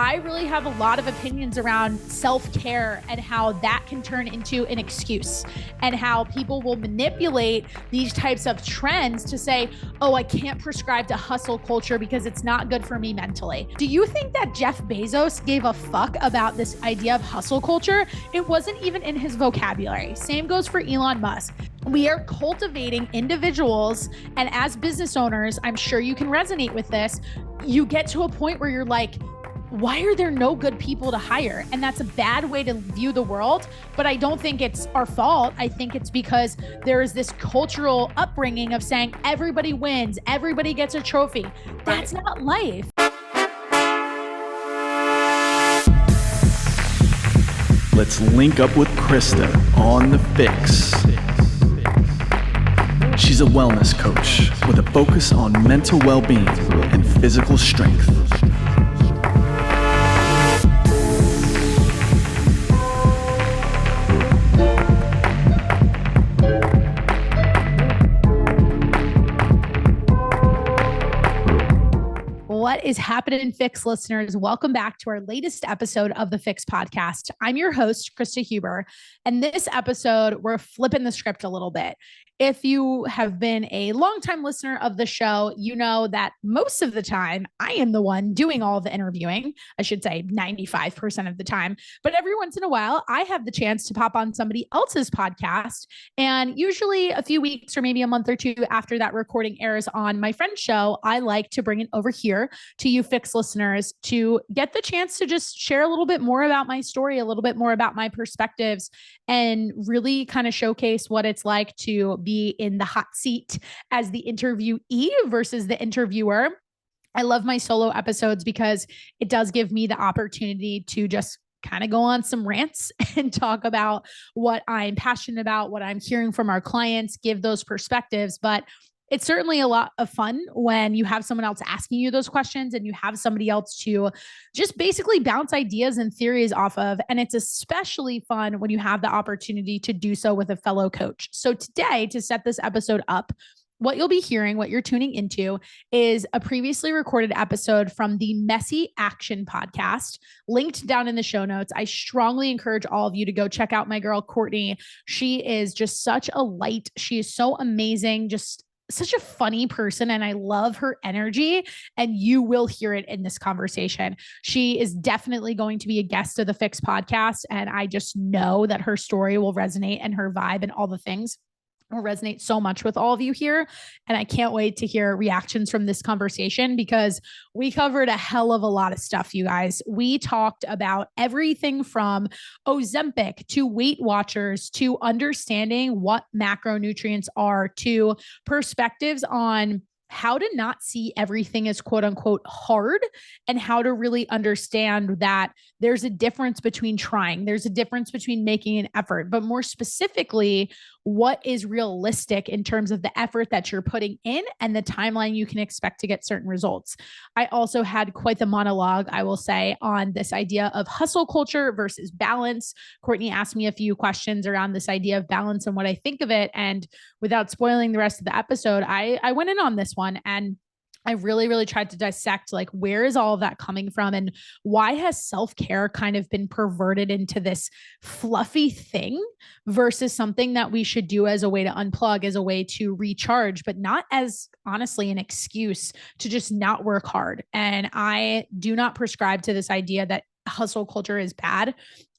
I really have a lot of opinions around self-care and how that can turn into an excuse, and how people will manipulate these types of trends to say, oh, I can't prescribe to hustle culture because it's not good for me mentally. Do you think that Jeff Bezos gave a fuck about this idea of hustle culture? It wasn't even in his vocabulary. Same goes for Elon Musk. We are cultivating individuals, and as business owners, I'm sure you can resonate with this. You get to a point where you're like, why are there no good people to hire? And that's a bad way to view the world, but I don't think it's our fault. I think it's because there is this cultural upbringing of saying everybody wins, everybody gets a trophy. That's not life. Let's link up with Krysta on the FYX. She's a wellness coach with a focus on mental well-being and physical strength. What is happening, FYX listeners? Welcome back to our latest episode of the FYX podcast. I'm your host, Krysta Huber, and this episode, we're flipping the script a little bit. If you have been a longtime listener of the show, you know that most of the time, I am the one doing all the interviewing. I should say 95% of the time. But every once in a while, I have the chance to pop on somebody else's podcast. And usually a few weeks or maybe a month or two after that recording airs on my friend's show, I like to bring it over here to you FYX listeners to get the chance to just share a little bit more about my story, a little bit more about my perspectives, and really kind of showcase what it's like to be in the hot seat as the interviewee versus the interviewer. I love my solo episodes because it does give me the opportunity to just kind of go on some rants and talk about what I'm passionate about, what I'm hearing from our clients, give those perspectives. But it's certainly a lot of fun when you have someone else asking you those questions and you have somebody else to just basically bounce ideas and theories off of. And it's especially fun when you have the opportunity to do so with a fellow coach. So today, to set this episode up, what you'll be hearing, what you're tuning into, is a previously recorded episode from the Messy Action podcast, linked down in the show notes. I strongly encourage all of you to go check out my girl, Courtney. She is just such a light. She is so amazing, just such a funny person, and I love her energy, and you will hear it in this conversation. She is definitely going to be a guest of the FYX podcast, and I just know that her story will resonate, and her vibe and all the things will resonate so much with all of you here. And I can't wait to hear reactions from this conversation because we covered a hell of a lot of stuff, you guys. We talked about everything from Ozempic to Weight Watchers to understanding what macronutrients are to perspectives on how to not see everything as quote unquote hard, and how to really understand that there's a difference between trying, there's a difference between making an effort, but more specifically, what is realistic in terms of the effort that you're putting in and the timeline you can expect to get certain results. I also had quite the monologue, I will say, on this idea of hustle culture versus balance. Courtney asked me a few questions around this idea of balance and what I think of it. And without spoiling the rest of the episode, I went in on this one, and I really tried to dissect, like, where is all of that coming from, and why has self-care kind of been perverted into this fluffy thing versus something that we should do as a way to unplug, as a way to recharge, but not as, honestly, an excuse to just not work hard. And I do not prescribe to this idea that hustle culture is bad.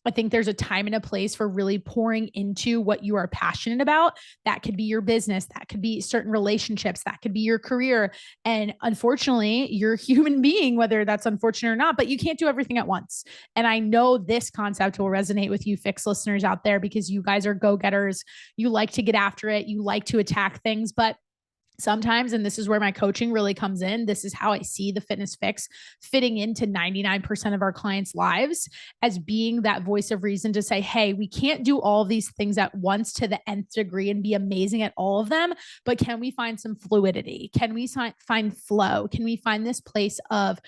I think there's a time and a place for really pouring into what you are passionate about. That could be your business. That could be certain relationships. That could be your career. And unfortunately, you're a human being, whether that's unfortunate or not, but you can't do everything at once. And I know this concept will resonate with you FYX listeners out there because you guys are go-getters. You like to get after it. You like to attack things, but sometimes, and this is where my coaching really comes in, this is how I see the Fitness FYX fitting into 99% of our clients' lives, as being that voice of reason to say, hey, we can't do all of these things at once to the nth degree and be amazing at all of them, but can we find some fluidity? Can we find flow? Can we find this place of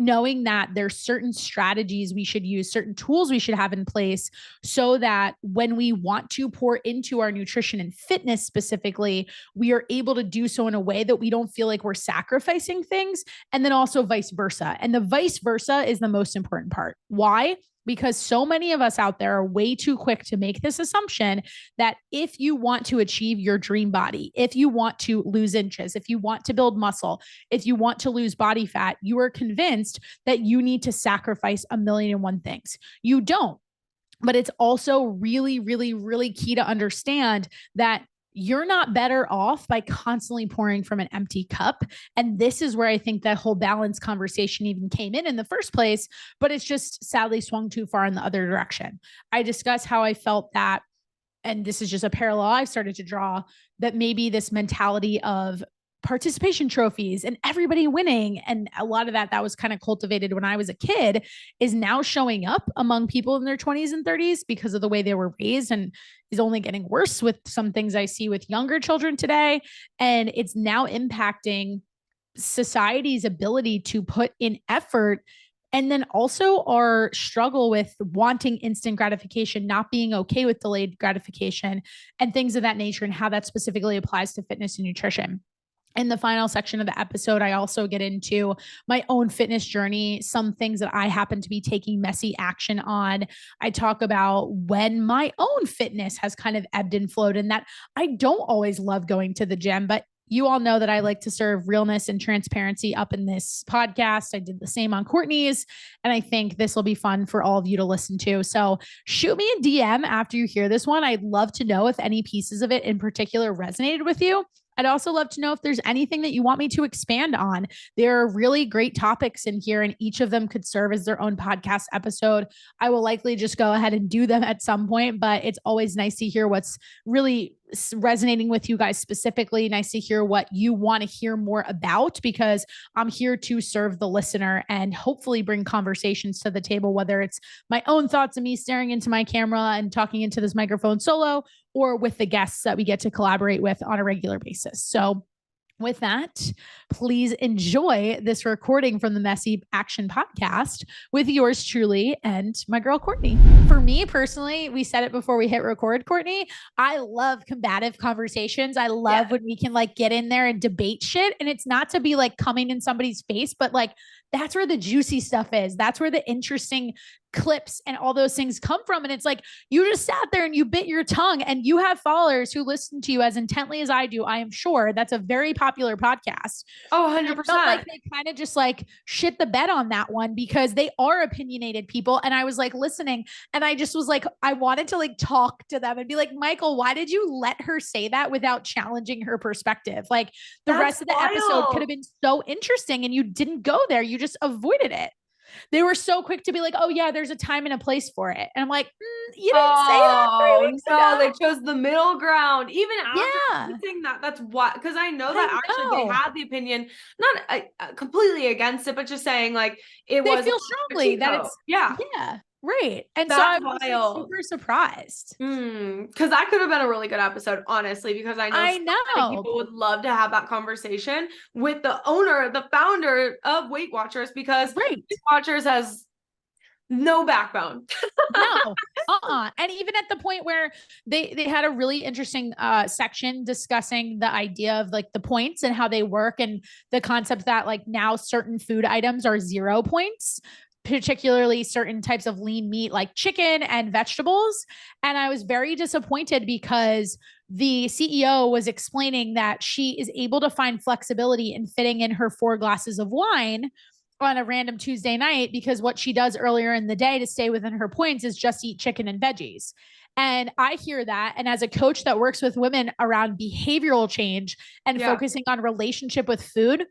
knowing that there's certain strategies we should use, certain tools we should have in place so that when we want to pour into our nutrition and fitness specifically, we are able to do so in a way that we don't feel like we're sacrificing things, and then also vice versa. And the vice versa is the most important part. Why? Because so many of us out there are way too quick to make this assumption that if you want to achieve your dream body, if you want to lose inches, if you want to build muscle, if you want to lose body fat, you are convinced that you need to sacrifice a million and one things. You don't. But it's also really, really, really key to understand that you're not better off by constantly pouring from an empty cup. And this is where I think that whole balance conversation even came in the first place, but it's just sadly swung too far in the other direction. I discussed how I felt that, and this is just a parallel I've started to draw, that maybe this mentality of participation trophies and everybody winning, and a lot of that was kind of cultivated when I was a kid, is now showing up among people in their 20s and 30s because of the way they were raised, and is only getting worse with some things I see with younger children today. And it's now impacting society's ability to put in effort, and then also our struggle with wanting instant gratification, not being okay with delayed gratification, and things of that nature, and how that specifically applies to fitness and nutrition. In the final section of the episode, I also get into my own fitness journey, some things that I happen to be taking messy action on. I talk about when my own fitness has kind of ebbed and flowed, and that I don't always love going to the gym, but you all know that I like to serve realness and transparency up in this podcast. I did the same on Courtney's, and I think this will be fun for all of you to listen to. So shoot me a DM after you hear this one. I'd love to know if any pieces of it in particular resonated with you. I'd also love to know if there's anything that you want me to expand on. There are really great topics in here, and each of them could serve as their own podcast episode. I will likely just go ahead and do them at some point, but it's always nice to hear what's really resonating with you guys specifically. Nice to hear what you want to hear more about, because I'm here to serve the listener and hopefully bring conversations to the table, whether it's my own thoughts of me staring into my camera and talking into this microphone solo, or with the guests that we get to collaborate with on a regular basis. So with that, please enjoy this recording from the Messy Action Podcast with yours truly and my girl, Courtney. For me personally, we said it before we hit record, Courtney, I love combative conversations. I love when we can like get in there and debate shit. And it's not to be like coming in somebody's face, but like that's where the juicy stuff is. That's where the interesting clips and all those things come from. And it's like, you just sat there and you bit your tongue, and you have followers who listen to you as intently as I do. I am sure that's a very popular podcast. Oh, 100%. Like they kind of just like shit the bed on that one because they are opinionated people. And I was like listening, and I just was like, I wanted to like talk to them and be like, Michael, why did you let her say that without challenging her perspective? Like the rest of the episode could have been so interesting, and you didn't go there. You just avoided it. They were so quick to be like, oh yeah, there's a time and a place for it. And I'm like, you didn't say that 3 weeks ago. They chose the middle ground. Even after saying that, that's what, because I know that actually they had the opinion, not completely against it, but just saying like they feel strongly that it's yeah. Right. And that's so I was like, super surprised. Because that could have been a really good episode, honestly, because I know people would love to have that conversation with the owner, the founder of Weight Watchers, because Weight Watchers has no backbone. No. And even at the point where they had a really interesting section discussing the idea of like the points and how they work, and the concept that like now certain food items are 0 points, particularly certain types of lean meat like chicken and vegetables. And I was very disappointed because the CEO was explaining that she is able to find flexibility in fitting in her 4 glasses of wine on a random Tuesday night, because what she does earlier in the day to stay within her points is just eat chicken and veggies. And I hear that. And as a coach that works with women around behavioral change and focusing on relationship with food,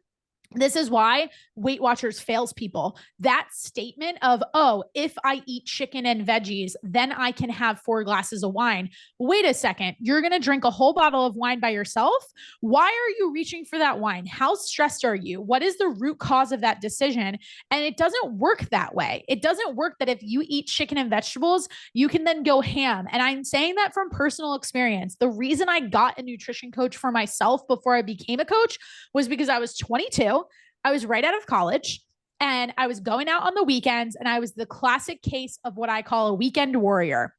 this is why Weight Watchers fails people. That statement of, oh, if I eat chicken and veggies, then I can have 4 glasses of wine. Wait a second. You're going to drink a whole bottle of wine by yourself? Why are you reaching for that wine? How stressed are you? What is the root cause of that decision? And it doesn't work that way. It doesn't work that if you eat chicken and vegetables, you can then go ham. And I'm saying that from personal experience. The reason I got a nutrition coach for myself before I became a coach was because I was 22. I was right out of college, And I was going out on the weekends, and I was the classic case of what I call a weekend warrior.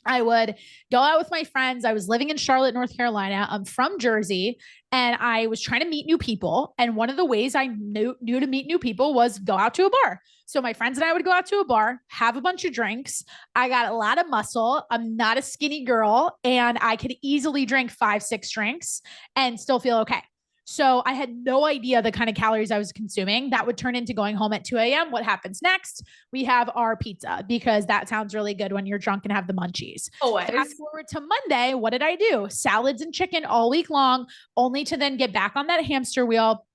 I would go out with my friends. I was living in Charlotte, North Carolina. I'm from Jersey, and I was trying to meet new people. And one of the ways I knew to meet new people was go out to a bar. So my friends and I would go out to a bar, have a bunch of drinks. I got a lot of muscle. I'm not a skinny girl, and I could easily drink 5-6 drinks and still feel okay. So I had no idea the kind of calories I was consuming. That would turn into going home at 2 a.m. What happens next? We have our pizza, because that sounds really good when you're drunk and have the munchies. Always. Fast forward to Monday, what did I do? Salads and chicken all week long, only to then get back on that hamster wheel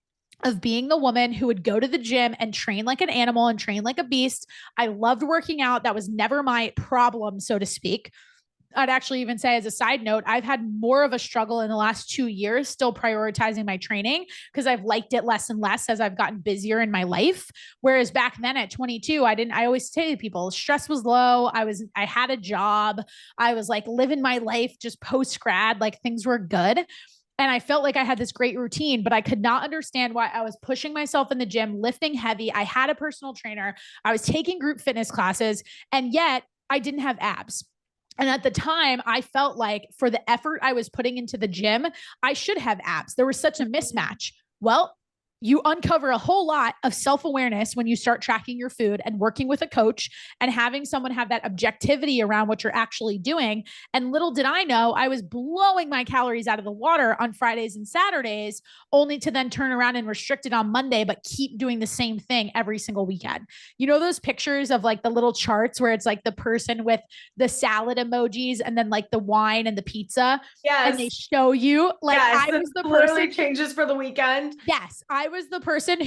of being the woman who would go to the gym and train like an animal and train like a beast. I loved working out. That was never my problem, so to speak. I'd actually even say, as a side note, I've had more of a struggle in the last 2 years, still prioritizing my training, because I've liked it less and less as I've gotten busier in my life. Whereas back then at 22, I always say to people, stress was low. I had a job. I was like living my life just post grad, like things were good. And I felt like I had this great routine, but I could not understand why I was pushing myself in the gym, lifting heavy. I had a personal trainer. I was taking group fitness classes, and yet I didn't have abs. And at the time, I felt like for the effort I was putting into the gym, I should have abs. There was such a mismatch. Well, you uncover a whole lot of self-awareness when you start tracking your food and working with a coach and having someone have that objectivity around what you're actually doing. And little did I know, I was blowing my calories out of the water on Fridays and Saturdays, only to then turn around and restrict it on Monday, but keep doing the same thing every single weekend. You know, those pictures of like the little charts where it's like the person with the salad emojis and then like the wine and the pizza. Yes. And they show you like, I was the person changes for the weekend. Yes. I was the person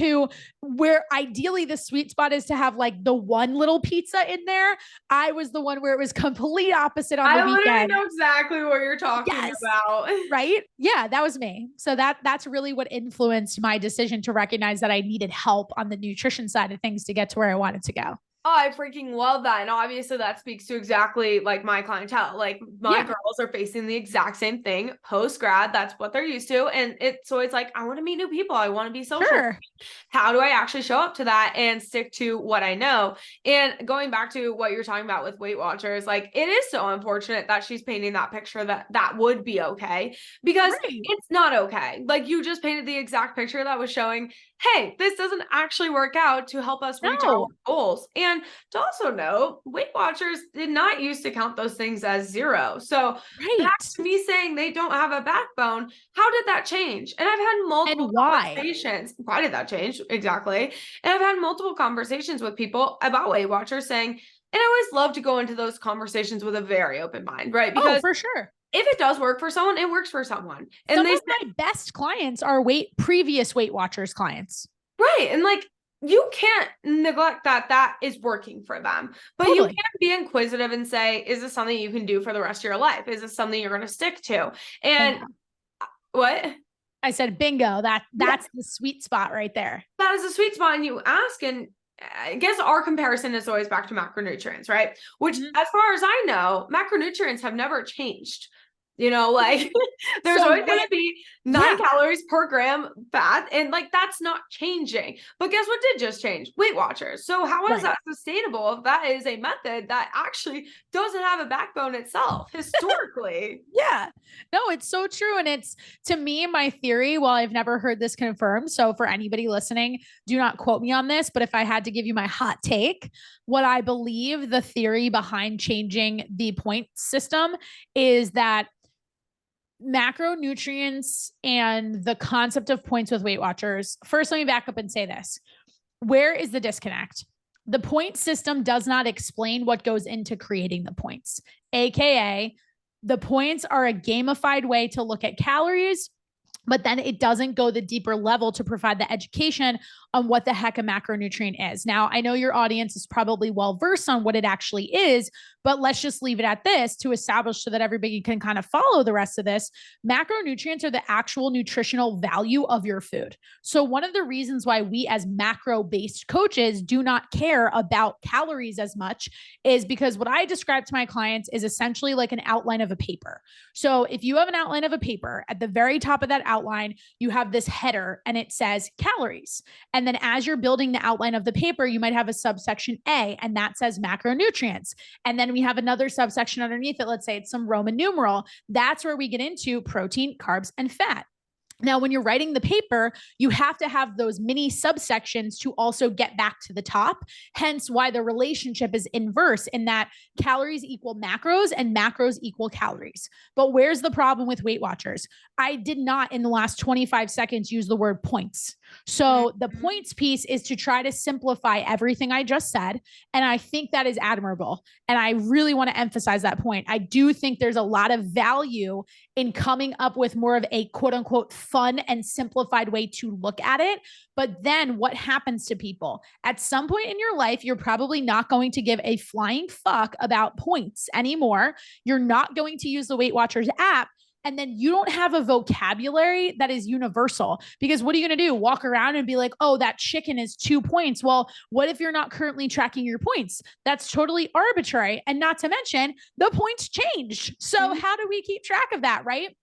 where ideally the sweet spot is to have like the one little pizza in there. I was the one where it was complete opposite on the weekend. I know exactly what you're talking about. Right? Yeah, that was me. So that's really what influenced my decision to recognize that I needed help on the nutrition side of things to get to where I wanted to go. Oh, I freaking love that. And obviously that speaks to exactly like my clientele. Like my girls are facing the exact same thing post grad. That's what they're used to. And it's like, I want to meet new people. I want to be social. Sure. How do I actually show up to that and stick to what I know? And going back to what you're talking about with Weight Watchers, like it is so unfortunate that she's painting that picture that would be okay, because it's not okay. Like you just painted the exact picture that was showing, hey, this doesn't actually work out to help us reach our goals. And to also know, Weight Watchers did not used to count those things as zero. So back to me saying they don't have a backbone, how did that change? And I've had multiple conversations. Why did that change? Exactly. And I've had multiple conversations with people about Weight Watchers saying, and I always love to go into those conversations with a very open mind, right? Because for sure. If it does work for someone, it works for someone. And some of my best clients are previous Weight Watchers clients. Right. And like, you can't neglect that is working for them, but you can be inquisitive and say, is this something you can do for the rest of your life? Is this something you're going to stick to? And what? I said, bingo, that's the sweet spot right there. That is a sweet spot. And you ask, and I guess our comparison is always back to macronutrients, right? Which as far as I know, macronutrients have never changed. You know, like there's always going to be 9 calories per gram fat. And like, that's not changing. But guess what did just change? Weight Watchers. So how is that sustainable if that is a method that actually doesn't have a backbone itself historically? No, it's so true. And it's, to me, my theory, while I've never heard this confirmed. So for anybody listening, do not quote me on this, but if I had to give you my hot take, what I believe the theory behind changing the point system is that macronutrients and the concept of points with Weight Watchers. First, let me back up and say this. Where is the disconnect? The point system does not explain what goes into creating the points, AKA the points are a gamified way to look at calories, but then it doesn't go the deeper level to provide the education on what the heck a macronutrient is. Now, I know your audience is probably well-versed on what it actually is, but let's just leave it at this to establish so that everybody can kind of follow the rest of this. Macronutrients are the actual nutritional value of your food. So one of the reasons why we as macro-based coaches do not care about calories as much is because what I describe to my clients is essentially like an outline of a paper. So if you have an outline of a paper, at the very top of that outline, you have this header and it says calories. And then as you're building the outline of the paper, you might have a subsection A, and that says macronutrients. And then we have another subsection underneath it. Let's say it's some Roman numeral. That's where we get into protein, carbs, and fat. Now, when you're writing the paper, you have to have those mini subsections to also get back to the top. Hence why the relationship is inverse in that calories equal macros and macros equal calories. But where's the problem with Weight Watchers? I did not in the last 25 seconds use the word points. So the points piece is to try to simplify everything I just said. And I think that is admirable. And I really want to emphasize that point. I do think there's a lot of value in coming up with more of a quote unquote fun and simplified way to look at it. But then what happens to people? At some point in your life, you're probably not going to give a flying fuck about points anymore. You're not going to use the Weight Watchers app. And then you don't have a vocabulary that is universal, because what are you going to do? Walk around and be like, oh, that chicken is 2 points. Well, what if you're not currently tracking your points? That's totally arbitrary. And not to mention the points change. So how do we keep track of that? Right?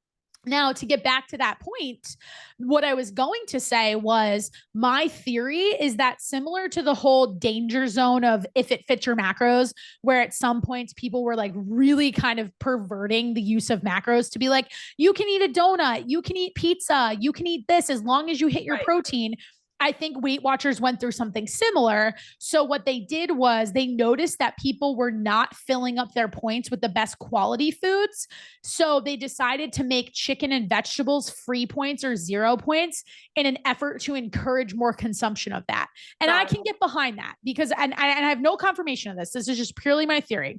Now, to get back to that point, what I was going to say was my theory is that similar to the whole danger zone of if it fits your macros, where at some points people were like really kind of perverting the use of macros to be like, you can eat a donut, you can eat pizza, you can eat this as long as you hit your protein. I think Weight Watchers went through something similar. So what they did was they noticed that people were not filling up their points with the best quality foods. So they decided to make chicken and vegetables free points or 0 points in an effort to encourage more consumption of that. And I can get behind that because, and I have no confirmation of this. This is just purely my theory.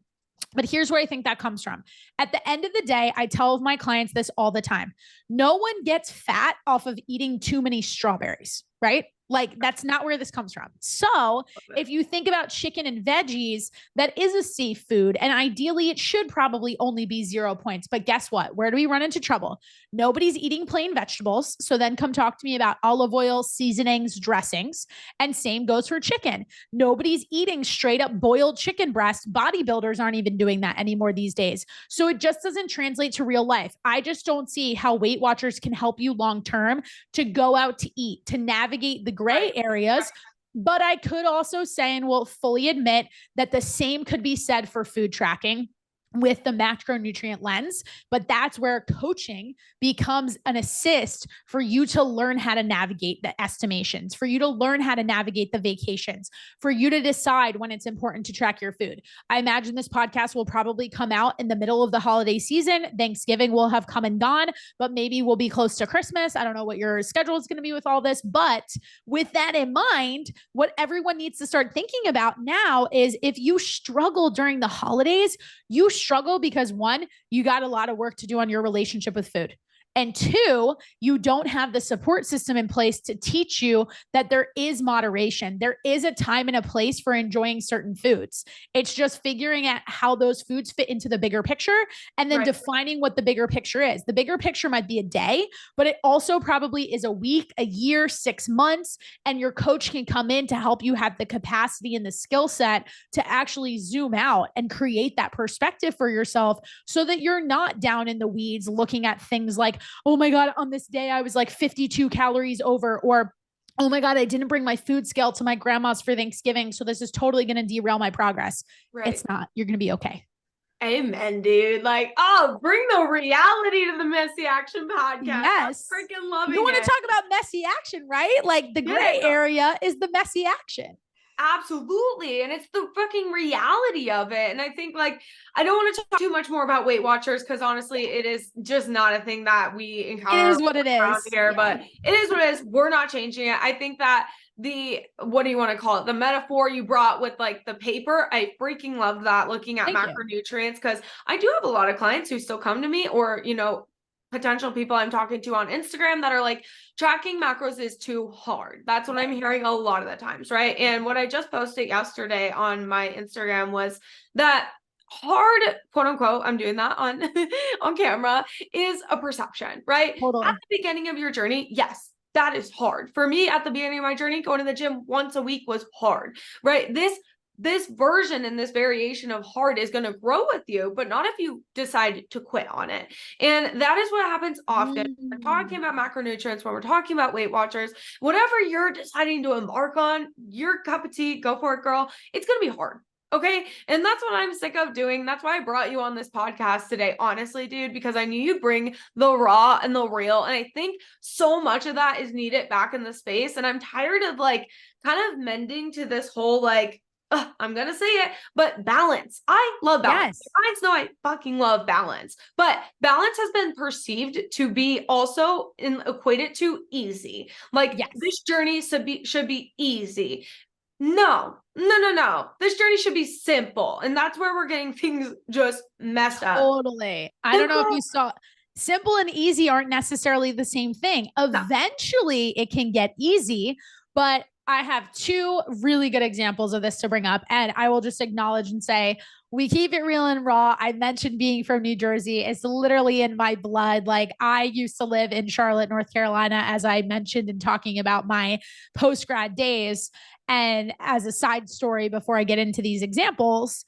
But here's where I think that comes from. At the end of the day, I tell my clients this all the time. No one gets fat off of eating too many strawberries, right? Like that's not where this comes from. So if you think about chicken and veggies, that is a safe food. And ideally it should probably only be 0 points. But guess what? Where do we run into trouble? Nobody's eating plain vegetables. So then come talk to me about olive oil, seasonings, dressings. And same goes for chicken. Nobody's eating straight up boiled chicken breast. Bodybuilders aren't even doing that anymore these days. So it just doesn't translate to real life. I just don't see how Weight Watchers can help you long-term to go out to eat, to navigate the gray areas. But I could also say, and will fully admit that the same could be said for food tracking with the macronutrient lens, but that's where coaching becomes an assist for you to learn how to navigate the estimations, for you to learn how to navigate the vacations, for you to decide when it's important to track your food. I imagine this podcast will probably come out in the middle of the holiday season. Thanksgiving will have come and gone, but maybe we'll be close to Christmas. I don't know what your schedule is going to be with all this, but with that in mind, what everyone needs to start thinking about now is if you struggle during the holidays, you struggle because one, you got a lot of work to do on your relationship with food. And two, you don't have the support system in place to teach you that there is moderation. There is a time and a place for enjoying certain foods. It's just figuring out how those foods fit into the bigger picture and then defining what the bigger picture is. The bigger picture might be a day, but it also probably is a week, a year, 6 months. And your coach can come in to help you have the capacity and the skill set to actually zoom out and create that perspective for yourself so that you're not down in the weeds looking at things like, oh my God, on this day, I was like 52 calories over, or, oh my God, I didn't bring my food scale to my grandma's for Thanksgiving. So this is totally going to derail my progress. Right. It's not, you're going to be okay. Amen, dude. Like, oh, bring the reality to the Messy Action podcast. Yes. I'm freaking loving it. You want to talk about messy action, right? Like the gray area is the messy action. Absolutely. And it's the fucking reality of it. And I think like, I don't want to talk too much more about Weight Watchers because honestly, it is just not a thing that we encounter. It is what it is here, but it is what it is. We're not changing it. I think that what do you want to call it? The metaphor you brought with like the paper, I freaking love that, looking at macronutrients, because I do have a lot of clients who still come to me or, you know, potential people I'm talking to on Instagram that are like, tracking macros is too hard. That's what I'm hearing a lot of the times, right? And what I just posted yesterday on my Instagram was that hard, quote unquote, I'm doing that on on camera, is a perception, right? Totally. At the beginning of your journey, yes, that is hard. For me, at the beginning of my journey, going to the gym once a week was hard, right? This this version and this variation of hard is going to grow with you, but not if you decide to quit on it. And that is what happens often. We're talking about macronutrients, when we're talking about Weight Watchers, whatever you're deciding to embark on, your cup of tea, go for it, girl. It's going to be hard. Okay. And that's what I'm sick of doing. That's why I brought you on this podcast today, honestly, dude, because I knew you'd bring the raw and the real. And I think so much of that is needed back in the space. And I'm tired of like kind of mending to this whole like, I'm going to say it, but balance. I love balance. Yes. Clients know I fucking love balance, but balance has been perceived to be also equated to easy. Like this journey should be easy. No. This journey should be simple. And that's where we're getting things just messed up. Totally. I don't know if you saw, simple and easy aren't necessarily the same thing. Eventually it can get easy, but I have two really good examples of this to bring up. And I will just acknowledge and say, we keep it real and raw. I mentioned being from New Jersey. It's literally in my blood. Like I used to live in Charlotte, North Carolina, as I mentioned in talking about my post-grad days. And as a side story, before I get into these examples,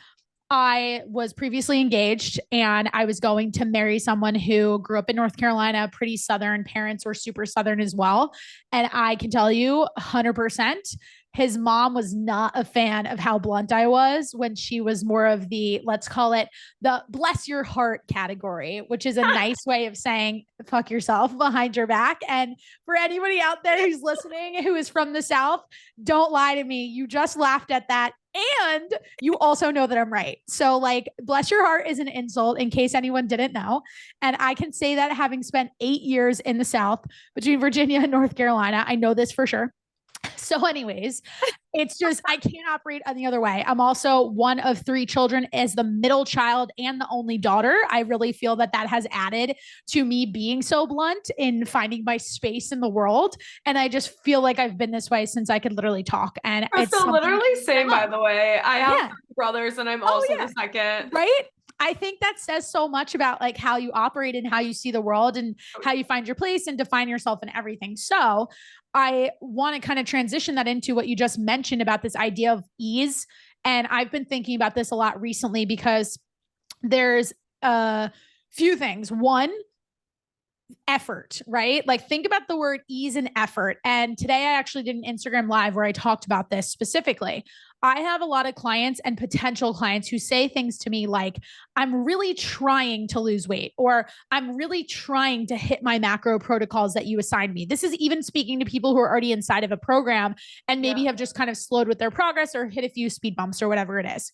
I was previously engaged and I was going to marry someone who grew up in North Carolina, pretty Southern. Parents were super Southern as well. And I can tell you 100%, his mom was not a fan of how blunt I was when she was more of the, let's call it the bless your heart category, which is a nice way of saying fuck yourself behind your back. And for anybody out there who's listening, who is from the South, don't lie to me. You just laughed at that. And you also know that I'm right. So like, bless your heart is an insult in case anyone didn't know. And I can say that having spent 8 years in the South between Virginia and North Carolina, I know this for sure. So anyways, it's just, I can't operate any other way. I'm also one of 3 children, as the middle child and the only daughter. I really feel that that has added to me being so blunt in finding my space in the world. And I just feel like I've been this way since I could literally talk. And it's so literally same, by the way. I have brothers and I'm also the second. Right? I think that says so much about like how you operate and how you see the world and how you find your place and define yourself and everything. So I want to kind of transition that into what you just mentioned about this idea of ease. And I've been thinking about this a lot recently because there's a few things. One, effort, right? Like think about the word ease and effort. And today I actually did an Instagram live where I talked about this specifically. I have a lot of clients and potential clients who say things to me like, I'm really trying to lose weight, or I'm really trying to hit my macro protocols that you assigned me. This is even speaking to people who are already inside of a program and maybe have just kind of slowed with their progress or hit a few speed bumps or whatever it is.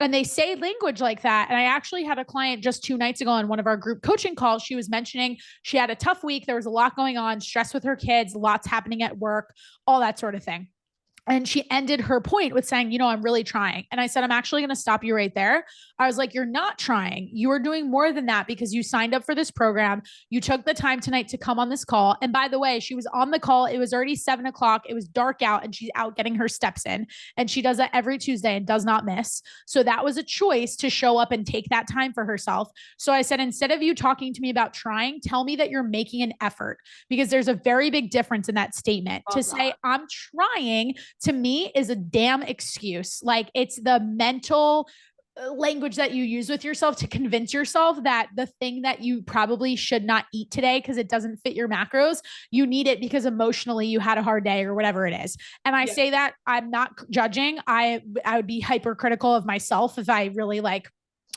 And they say language like that. And I actually had a client just 2 nights ago on one of our group coaching calls. She was mentioning she had a tough week. There was a lot going on, stress with her kids, lots happening at work, all that sort of thing. And she ended her point with saying, you know, I'm really trying. And I said, I'm actually going to stop you right there. I was like, you're not trying. You are doing more than that because you signed up for this program. You took the time tonight to come on this call. And by the way, she was on the call. It was already 7 o'clock. It was dark out and she's out getting her steps in. And she does that every Tuesday and does not miss. So that was a choice to show up and take that time for herself. So I said, instead of you talking to me about trying, tell me that you're making an effort, because there's a very big difference in that statement. To say I'm trying, to me, is a damn excuse. Like it's the mental language that you use with yourself to convince yourself that the thing that you probably should not eat today because it doesn't fit your macros, you need it because emotionally you had a hard day or whatever it is. And I say that I'm not judging. I would be hypercritical of myself if I really like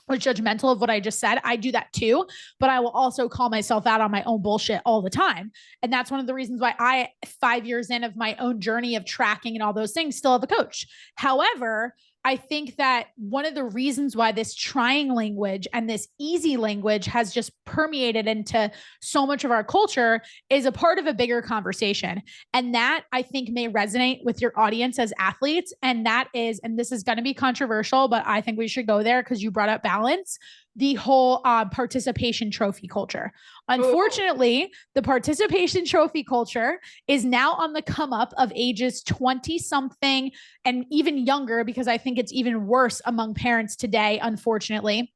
was judgmental of what I just said. I do that too, but I will also call myself out on my own bullshit all the time. And that's one of the reasons why I, 5 years in of my own journey of tracking and all those things, still have a coach. However, I think that one of the reasons why this trying language and this easy language has just permeated into so much of our culture is a part of a bigger conversation. And that I think may resonate with your audience as athletes. And that is, and this is going to be controversial, but I think we should go there because you brought up balance, the whole participation trophy culture. Unfortunately, the participation trophy culture is now on the come up of ages 20 something and even younger, because I think it's even worse among parents today, unfortunately.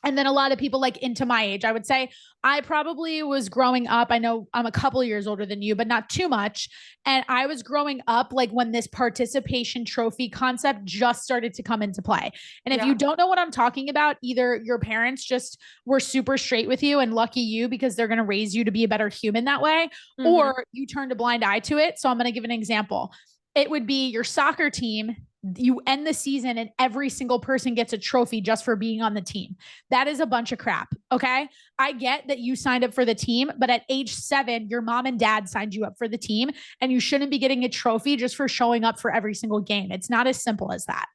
And then a lot of people like into my age, I would say I probably was growing up. I know I'm a couple of years older than you, but not too much. And I was growing up like when this participation trophy concept just started to come into play. And if you don't know what I'm talking about, either your parents just were super straight with you and lucky you because they're going to raise you to be a better human that way, or you turned a blind eye to it. So I'm going to give an example. It would be your soccer team. You end the season and every single person gets a trophy just for being on the team. That is a bunch of crap. Okay. I get that you signed up for the team, but at age 7, your mom and dad signed you up for the team and you shouldn't be getting a trophy just for showing up for every single game. It's not as simple as that.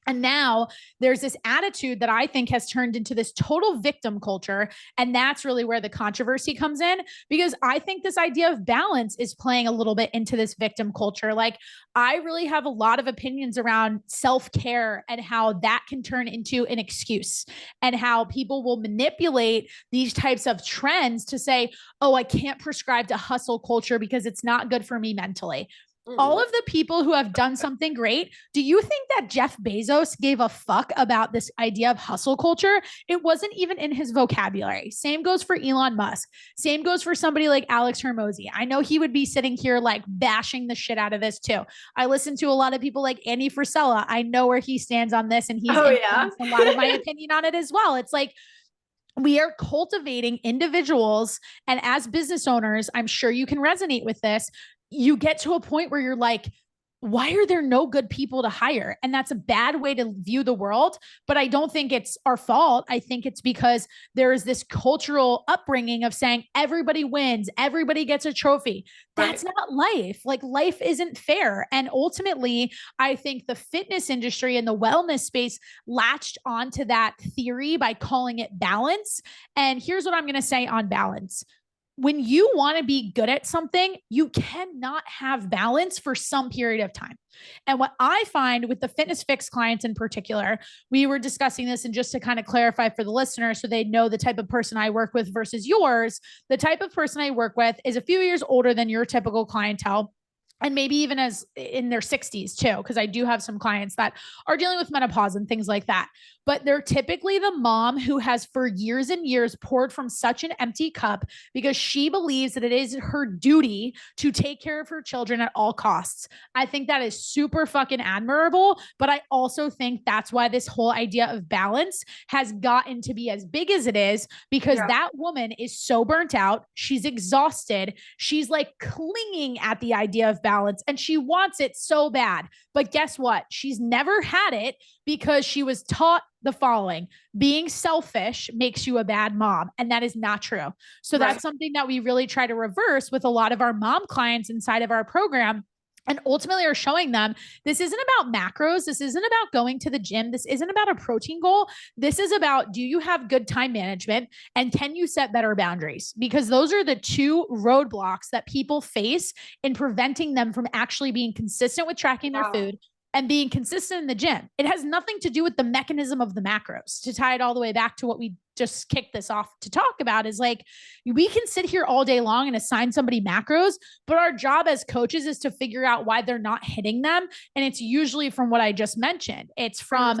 And now there's this attitude that I think has turned into this total victim culture. And that's really where the controversy comes in, because I think this idea of balance is playing a little bit into this victim culture. Like, I really have a lot of opinions around self-care and how that can turn into an excuse, and how people will manipulate these types of trends to say, oh, I can't prescribe to hustle culture because it's not good for me mentally. All of the people who have done something great, do you think that Jeff Bezos gave a fuck about this idea of hustle culture? It wasn't even in his vocabulary. Same goes for Elon Musk. Same goes for somebody like Alex Hormozy. I know he would be sitting here like bashing the shit out of this too. I listen to a lot of people like Andy Frisella. I know where he stands on this, and he's influenced a lot of my opinion on it as well. It's like, we are cultivating individuals, and as business owners, I'm sure you can resonate with this. You get to a point where you're like, why are there no good people to hire? And that's a bad way to view the world. But I don't think it's our fault. I think it's because there is this cultural upbringing of saying everybody wins, everybody gets a trophy. That's not life. Like, life isn't fair. And ultimately, I think the fitness industry and the wellness space latched onto that theory by calling it balance. And here's what I'm going to say on balance. When you want to be good at something, you cannot have balance for some period of time. And what I find with the Fitness Fix clients in particular, we were discussing this, and just to kind of clarify for the listener so they know the type of person I work with versus yours, the type of person I work with is a few years older than your typical clientele. And maybe even as in their 60s too, because I do have some clients that are dealing with menopause and things like that. But they're typically the mom who has for years and years poured from such an empty cup because she believes that it is her duty to take care of her children at all costs. I think that is super fucking admirable. But I also think that's why this whole idea of balance has gotten to be as big as it is, because that woman is so burnt out. She's exhausted. She's like clinging at the idea of balance, and she wants it so bad. But guess what? She's never had it because she was taught the following: being selfish makes you a bad mom. And that is not true. So that's something that we really try to reverse with a lot of our mom clients inside of our program. And ultimately are showing them this isn't about macros. This isn't about going to the gym. This isn't about a protein goal. This is about, do you have good time management, and can you set better boundaries? Because those are the two roadblocks that people face in preventing them from actually being consistent with tracking their food and being consistent in the gym. It has nothing to do with the mechanism of the macros. To tie it all the way back to what we just kicked this off to talk about, is like, we can sit here all day long and assign somebody macros, but our job as coaches is to figure out why they're not hitting them. And it's usually from what I just mentioned. It's from,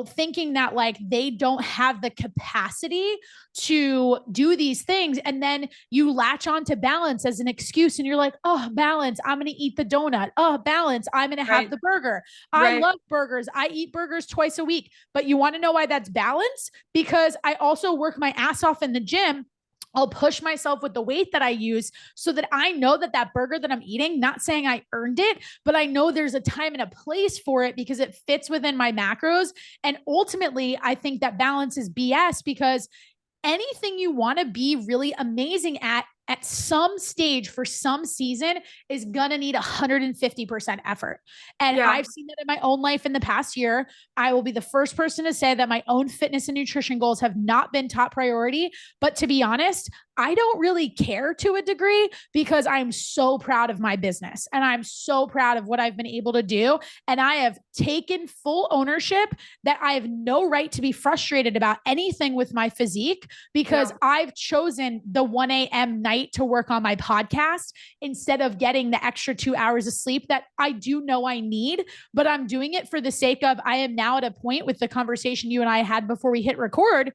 thinking that like they don't have the capacity to do these things. And then you latch on to balance as an excuse, and you're like, oh, balance, I'm going to eat the donut. Oh, balance, I'm going to have the burger. I love burgers. I eat burgers twice a week. But you want to know why that's balance? Because I also work my ass off in the gym. I'll push myself with the weight that I use so that I know that that burger that I'm eating, not saying I earned it, but I know there's a time and a place for it because it fits within my macros. And ultimately, I think that balance is BS, because anything you want to be really amazing at some stage for some season is going to need 150% effort. And I've seen that in my own life in the past year. I will be the first person to say that my own fitness and nutrition goals have not been top priority. But to be honest, I don't really care to a degree, because I'm so proud of my business and I'm so proud of what I've been able to do. And I have taken full ownership that I have no right to be frustrated about anything with my physique, because I've chosen the 1 a.m. night night to work on my podcast instead of getting the extra 2 hours of sleep that I do know I need, but I'm doing it for the sake of, I am now at a point with the conversation you and I had before we hit record.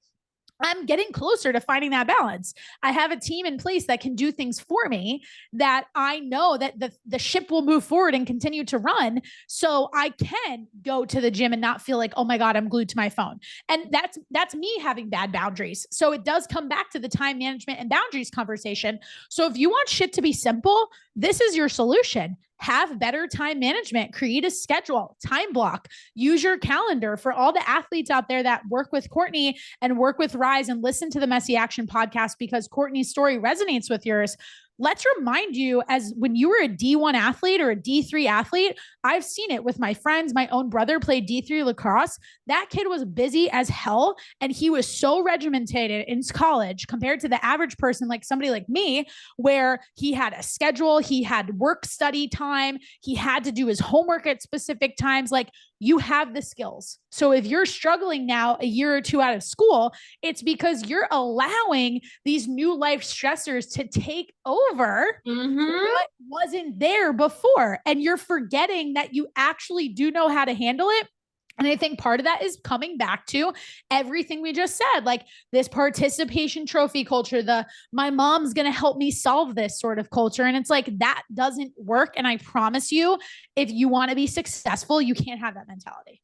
I'm getting closer to finding that balance. I have a team in place that can do things for me that I know that the ship will move forward and continue to run. So I can go to the gym and not feel like, oh my God, I'm glued to my phone. And that's me having bad boundaries. So it does come back to the time management and boundaries conversation. So if you want shit to be simple, this is your solution. Have better time management, create a schedule, time block, use your calendar. For all the athletes out there that work with Courtney and work with Rise and listen to the Messy Action podcast because Courtney's story resonates with yours. Let's remind you, as when you were a D1 athlete or a D3 athlete, I've seen it with my friends. My own brother played D3 lacrosse. That kid was busy as hell. And he was so regimented in college compared to the average person, like somebody like me, where he had a schedule, he had work study time, he had to do his homework at specific times. Like, you have the skills. So if you're struggling now a year or two out of school, it's because you're allowing these new life stressors to take over what wasn't there before. And you're forgetting that you actually do know how to handle it. And I think part of that is coming back to everything we just said, like this participation trophy culture, my mom's going to help me solve this sort of culture. And it's like, that doesn't work. And I promise you, if you want to be successful, you can't have that mentality.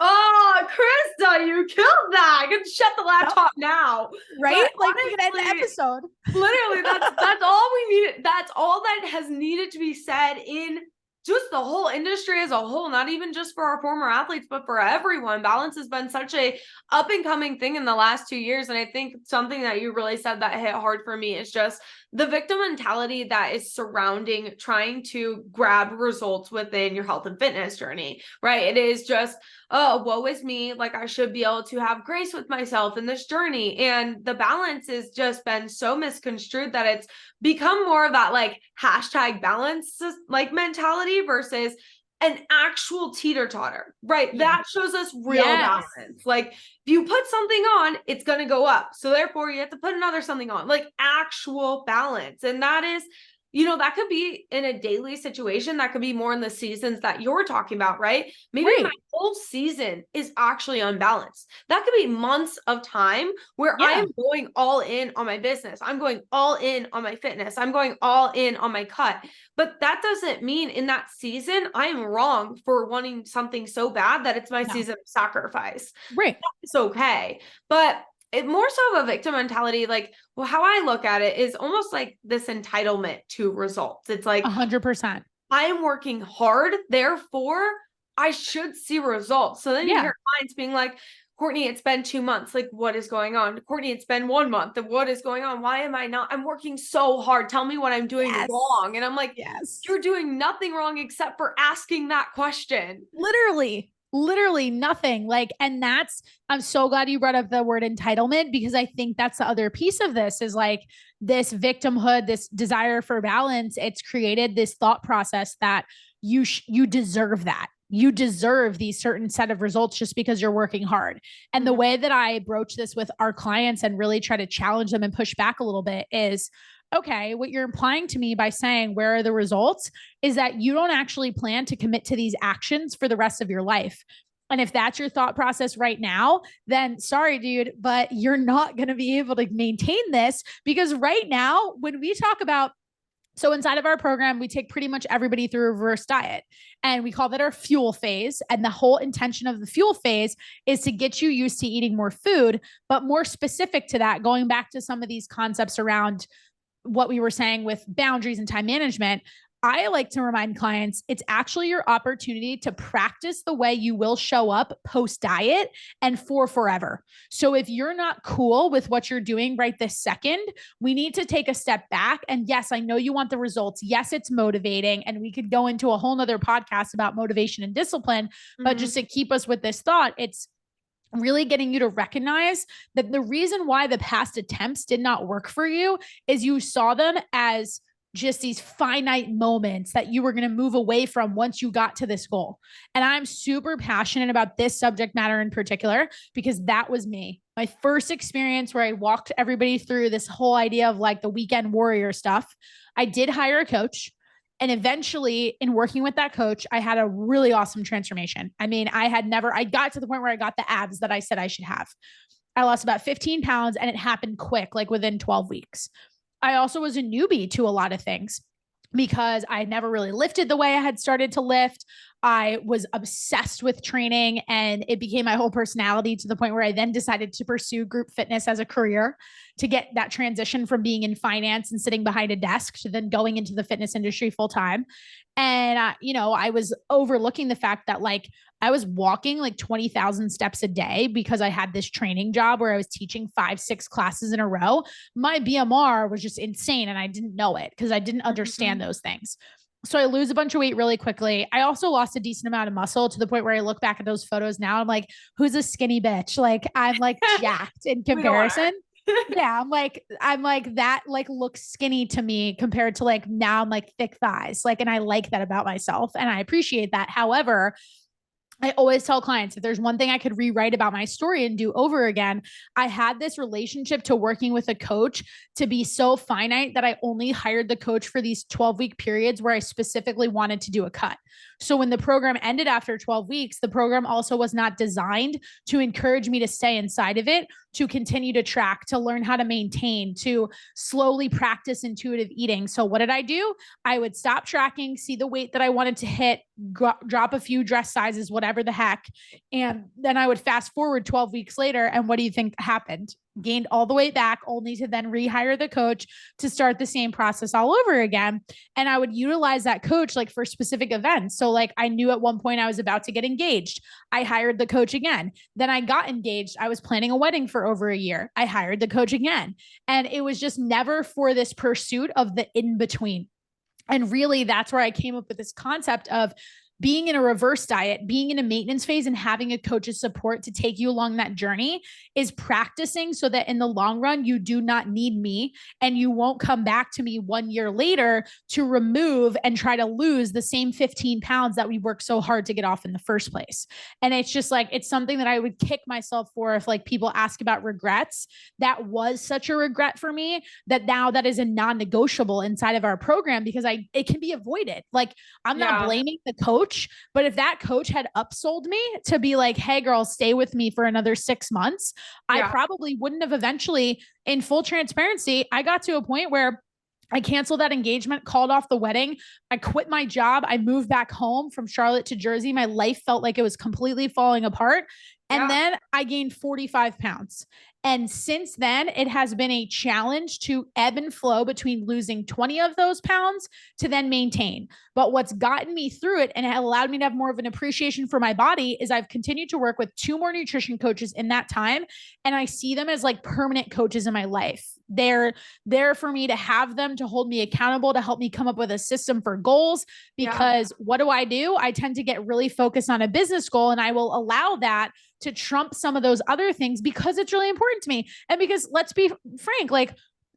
Oh, Krysta, you killed that. I can shut the laptop now. Right? But like, honestly, we can end the episode. Literally, that's all we need. That's all that has needed to be said in just the whole industry as a whole, not even just for our former athletes, but for everyone. Balance has been such a up and coming thing in the last 2 years. And I think something that you really said that hit hard for me is just the victim mentality that is surrounding trying to grab results within your health and fitness journey, right? It is just, oh, woe is me. Like, I should be able to have grace with myself in this journey. And the balance has just been so misconstrued that it's become more of that like hashtag balance like mentality versus an actual teeter-totter, right? Yeah. That shows us real balance. Like, if you put something on, it's going to go up. So therefore you have to put another something on, like actual balance. And that is, you know, that could be in a daily situation. That could be more in the seasons that you're talking about, right? Maybe my whole season is actually unbalanced. That could be months of time where I am going all in on my business. I'm going all in on my fitness. I'm going all in on my cut. But that doesn't mean in that season, I am wrong for wanting something so bad that it's my season of sacrifice. Right. It's okay. But it more so of a victim mentality. Like, well, how I look at it is almost like this entitlement to results. It's like 100%. I am working hard, therefore I should see results. So then you hear clients being like, Courtney, it's been 2 months. Like, what is going on? Courtney, it's been 1 month. What is going on? Why am I not? I'm working so hard. Tell me what I'm doing wrong. And I'm like, you're doing nothing wrong except for asking that question. Literally nothing. Like, and I'm so glad you brought up the word entitlement, because I think that's the other piece of this is like this victimhood, this desire for balance. It's created this thought process that you deserve that. You deserve these certain set of results just because you're working hard. And the way that I broach this with our clients and really try to challenge them and push back a little bit is, okay, what you're implying to me by saying, where are the results, is that you don't actually plan to commit to these actions for the rest of your life. And if that's your thought process right now, then sorry, dude, but you're not going to be able to maintain this, because right now, when we talk about, so inside of our program, we take pretty much everybody through a reverse diet, and we call that our fuel phase. And the whole intention of the fuel phase is to get you used to eating more food, but more specific to that, going back to some of these concepts around what we were saying with boundaries and time management, I like to remind clients, it's actually your opportunity to practice the way you will show up post diet and for forever. So if you're not cool with what you're doing right this second, we need to take a step back. And yes, I know you want the results. Yes, it's motivating. And we could go into a whole nother podcast about motivation and discipline, but just to keep us with this thought, it's really getting you to recognize that the reason why the past attempts did not work for you is you saw them as just these finite moments that you were going to move away from once you got to this goal. And I'm super passionate about this subject matter in particular, because that was me. My first experience where I walked everybody through this whole idea of like the weekend warrior stuff. I did hire a coach. And eventually in working with that coach, I had a really awesome transformation. I mean, I got to the point where I got the abs that I said I should have. I lost about 15 pounds and it happened quick, like within 12 weeks. I also was a newbie to a lot of things because I never really lifted the way I had started to lift. I was obsessed with training and it became my whole personality, to the point where I then decided to pursue group fitness as a career, to get that transition from being in finance and sitting behind a desk to then going into the fitness industry full time. And, I was overlooking the fact that like I was walking like 20,000 steps a day because I had this training job where I was teaching 5-6 classes in a row. My BMR was just insane. And I didn't know it because I didn't understand those things. So I lose a bunch of weight really quickly. I also lost a decent amount of muscle, to the point where I look back at those photos now. I'm like, who's a skinny bitch? Like I'm like jacked in comparison. Yeah. I'm like that like looks skinny to me compared to like now I'm like thick thighs. Like, and I like that about myself and I appreciate that. However, I always tell clients, if there's one thing I could rewrite about my story and do over again, I had this relationship to working with a coach to be so finite that I only hired the coach for these 12-week periods where I specifically wanted to do a cut. So when the program ended after 12 weeks, the program also was not designed to encourage me to stay inside of it, to continue to track, to learn how to maintain, to slowly practice intuitive eating. So what did I do? I would stop tracking, see the weight that I wanted to hit, drop a few dress sizes, whatever the heck. And then I would fast forward 12 weeks later. And what do you think happened? Gained all the way back, only to then rehire the coach to start the same process all over again. And I would utilize that coach like for specific events. So like I knew at one point I was about to get engaged. I hired the coach again. Then I got engaged. I was planning a wedding for over a year. I hired the coach again. And it was just never for this pursuit of the in between. And really that's where I came up with this concept of being in a reverse diet, being in a maintenance phase, and having a coach's support to take you along that journey is practicing so that in the long run, you do not need me and you won't come back to me 1 year later to remove and try to lose the same 15 pounds that we worked so hard to get off in the first place. And it's just like, it's something that I would kick myself for if like people ask about regrets. That was such a regret for me that now that is a non-negotiable inside of our program because it can be avoided. Like I'm not blaming the coach. But if that coach had upsold me to be like, hey girl, stay with me for another 6 months, I probably wouldn't have eventually, in full transparency, I got to a point where I canceled that engagement, called off the wedding. I quit my job. I moved back home from Charlotte to Jersey. My life felt like it was completely falling apart. And then I gained 45 pounds. And since then, it has been a challenge to ebb and flow between losing 20 of those pounds to then maintain. But what's gotten me through it and it allowed me to have more of an appreciation for my body is I've continued to work with 2 more nutrition coaches in that time. And I see them as like permanent coaches in my life. They're there for me to have them to hold me accountable, to help me come up with a system for goals. Because what do? I tend to get really focused on a business goal and I will allow that to trump some of those other things because it's really important to me. And because let's be frank, like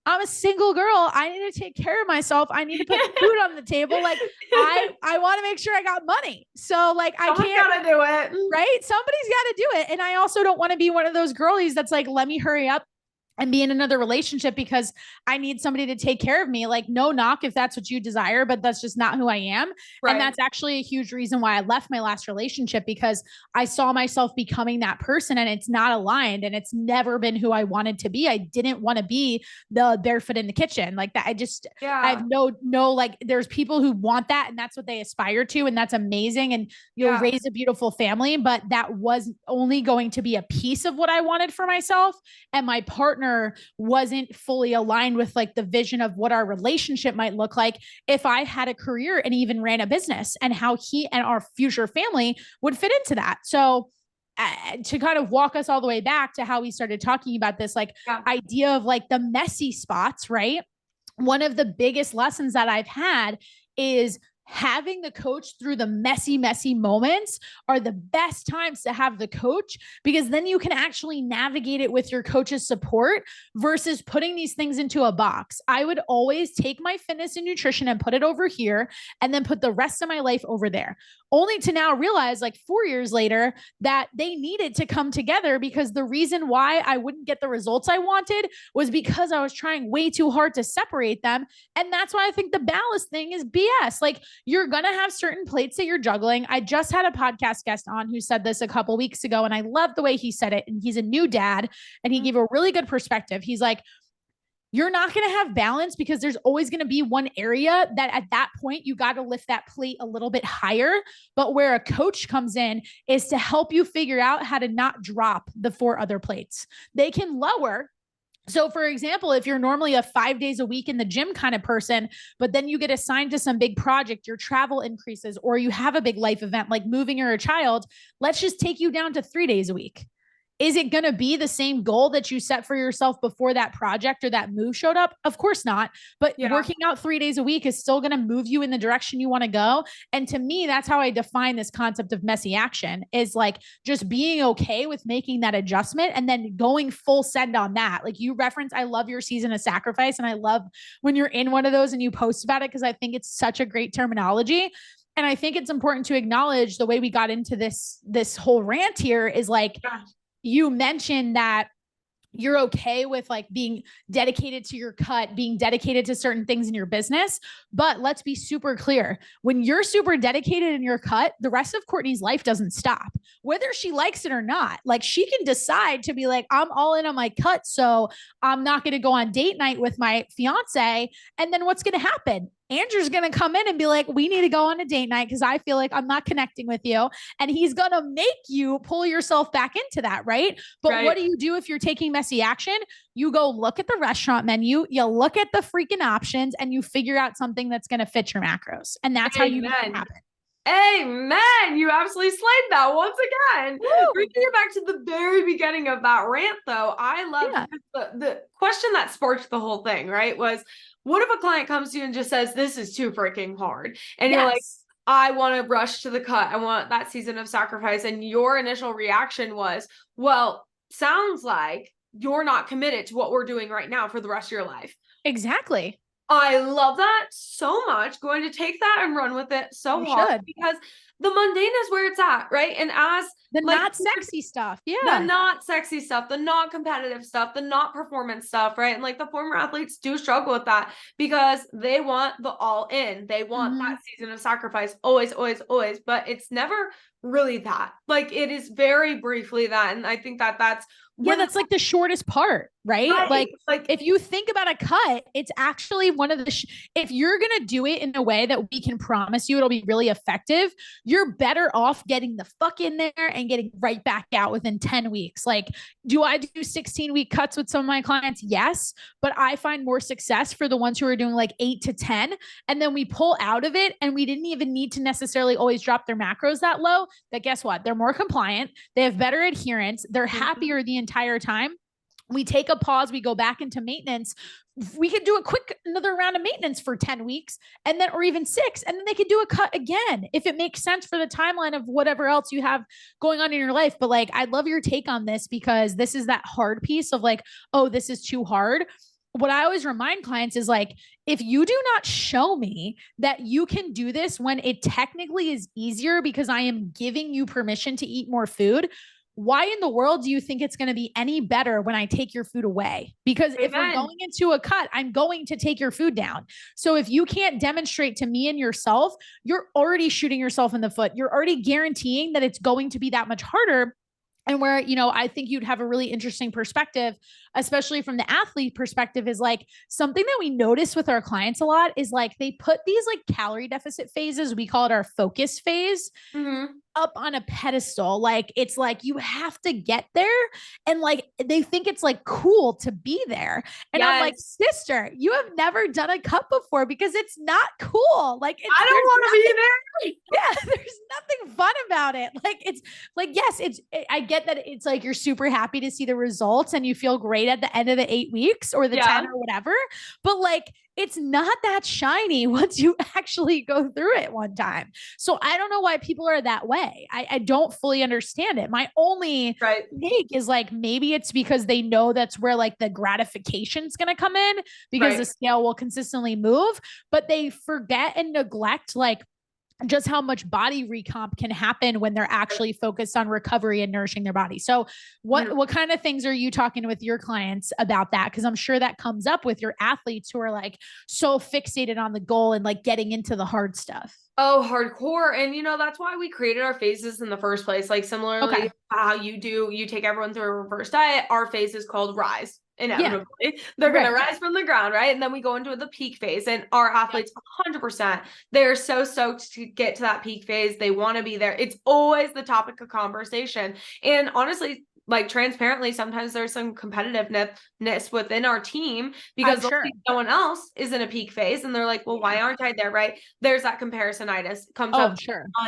I'm a single girl. I need to take care of myself. I need to put food on the table. Like I want to make sure I got money. So like Someone's gotta do it. Right? Somebody's got to do it. And I also don't want to be one of those girlies that's like, let me hurry up and be in another relationship because I need somebody to take care of me. Like no knock if that's what you desire, but that's just not who I am. Right. And that's actually a huge reason why I left my last relationship because I saw myself becoming that person and it's not aligned and it's never been who I wanted to be. I didn't want to be the barefoot in the kitchen like that. I have no, like there's people who want that and that's what they aspire to. And that's amazing. And you'll raise a beautiful family, but that was only going to be a piece of what I wanted for myself. And my partner wasn't fully aligned with like the vision of what our relationship might look like if I had a career and even ran a business and how he and our future family would fit into that. So to kind of walk us all the way back to how we started talking about this, like idea of like the messy spots, right? One of the biggest lessons that I've had is having the coach through the messy moments are the best times to have the coach, because then you can actually navigate it with your coach's support versus putting these things into a box. I would always take my fitness and nutrition and put it over here and then put the rest of my life over there, only to now realize like 4 years later that they needed to come together, because the reason why I wouldn't get the results I wanted was because I was trying way too hard to separate them. And that's why I think the ballast thing is BS. Like, you're going to have certain plates that you're juggling. I just had a podcast guest on who said this a couple weeks ago, and I love the way he said it. And he's a new dad, and he gave a really good perspective. He's like, you're not going to have balance because there's always going to be one area that at that point you got to lift that plate a little bit higher. But where a coach comes in is to help you figure out how to not drop the 4 other plates. They can lower. So for example, if you're normally a 5 days a week in the gym kind of person, but then you get assigned to some big project, your travel increases, or you have a big life event like moving or a child, let's just take you down to 3 days a week. Is it going to be the same goal that you set for yourself before that project or that move showed up? Of course not. But working out 3 days a week is still going to move you in the direction you want to go. And to me, that's how I define this concept of messy action, is like just being okay with making that adjustment and then going full send on that. Like you reference, I love your season of sacrifice. And I love when you're in one of those and you post about it, because I think it's such a great terminology. And I think it's important to acknowledge the way we got into this whole rant here is like, you mentioned that you're okay with like being dedicated to your cut, being dedicated to certain things in your business. But let's be super clear. When you're super dedicated in your cut, the rest of Courtney's life doesn't stop, whether she likes it or not. Like she can decide to be like, I'm all in on my cut, so I'm not going to go on date night with my fiance. And then what's going to happen? Andrew's going to come in and be like, we need to go on a date night because I feel like I'm not connecting with you. And he's going to make you pull yourself back into that, right? But what do you do if you're taking messy action? You go look at the restaurant menu, you look at the freaking options, and you figure out something that's going to fit your macros. And that's how you make it happen. Amen. You absolutely slayed that once again. Bringing it back to the very beginning of that rant, though, I love the question that sparked the whole thing, right? Was, what if a client comes to you and just says, this is too freaking hard? And you're like, I want to rush to the cut. I want that season of sacrifice. And your initial reaction was, well, sounds like you're not committed to what we're doing right now for the rest of your life. Exactly. I love that so much. Going to take that and run with it so hard, because the mundane is where it's at, right? And as the not sexy stuff, the not sexy stuff, the not competitive stuff, the not performance stuff, right? And like the former athletes do struggle with that because they want the all in. They want that season of sacrifice, always, always, always. But it's never really that. Like it is very briefly that, and I think that that's that's like the shortest part, right? Like if you think about a cut, it's actually one of the, if you're going to do it in a way that we can promise you it'll be really effective, you're better off getting the fuck in there and getting right back out within 10 weeks. Like, do I do 16-week cuts with some of my clients? Yes. But I find more success for the ones who are doing like 8 to 10. And then we pull out of it and we didn't even need to necessarily always drop their macros that low. That guess what? They're more compliant. They have better adherence. They're happier the entire time. We take a pause, we go back into maintenance. We could do another round of maintenance for 10 weeks and then, or even 6, and then they could do a cut again if it makes sense for the timeline of whatever else you have going on in your life. But like, I love your take on this, because this is that hard piece of like, oh, this is too hard. What I always remind clients is like, if you do not show me that you can do this when it technically is easier because I am giving you permission to eat more food, why in the world do you think it's going to be any better when I take your food away? Because if we're going into a cut, I'm going to take your food down. So if you can't demonstrate to me and yourself, you're already shooting yourself in the foot. You're already guaranteeing that it's going to be that much harder. And where, you know, I think you'd have a really interesting perspective, especially from the athlete perspective, is like something that we notice with our clients a lot is like, they put these like calorie deficit phases, we call it our focus phase, up on a pedestal. Like, it's like, you have to get there. And like, they think it's like cool to be there. And I'm like, sister, you have never done a cut before because it's not cool. Like, I don't want to be there. Yeah. There's nothing fun about it. Like, it's like, yes, I get that it's like, you're super happy to see the results and you feel great at the end of the 8 weeks or the 10 or whatever. But like, it's not that shiny once you actually go through it one time. So I don't know why people are that way. I don't fully understand it. My only take is like, maybe it's because they know that's where like the gratification is going to come in, because the scale will consistently move, but they forget and neglect like just how much body recomp can happen when they're actually focused on recovery and nourishing their body. So what kind of things are you talking with your clients about that? Cause I'm sure that comes up with your athletes who are like so fixated on the goal and like getting into the hard stuff. Oh, hardcore. And that's why we created our phases in the first place. Like similarly how you take everyone through a reverse diet, our phase is called rise. Inevitably, they're going to rise from the ground, right? And then we go into the peak phase, and our athletes 100%, they're so stoked to get to that peak phase. They want to be there. It's always the topic of conversation. And honestly, like transparently, sometimes there's some competitiveness within our team because someone else is in a peak phase and they're like, well, why aren't I there? Right. There's that comparisonitis comes up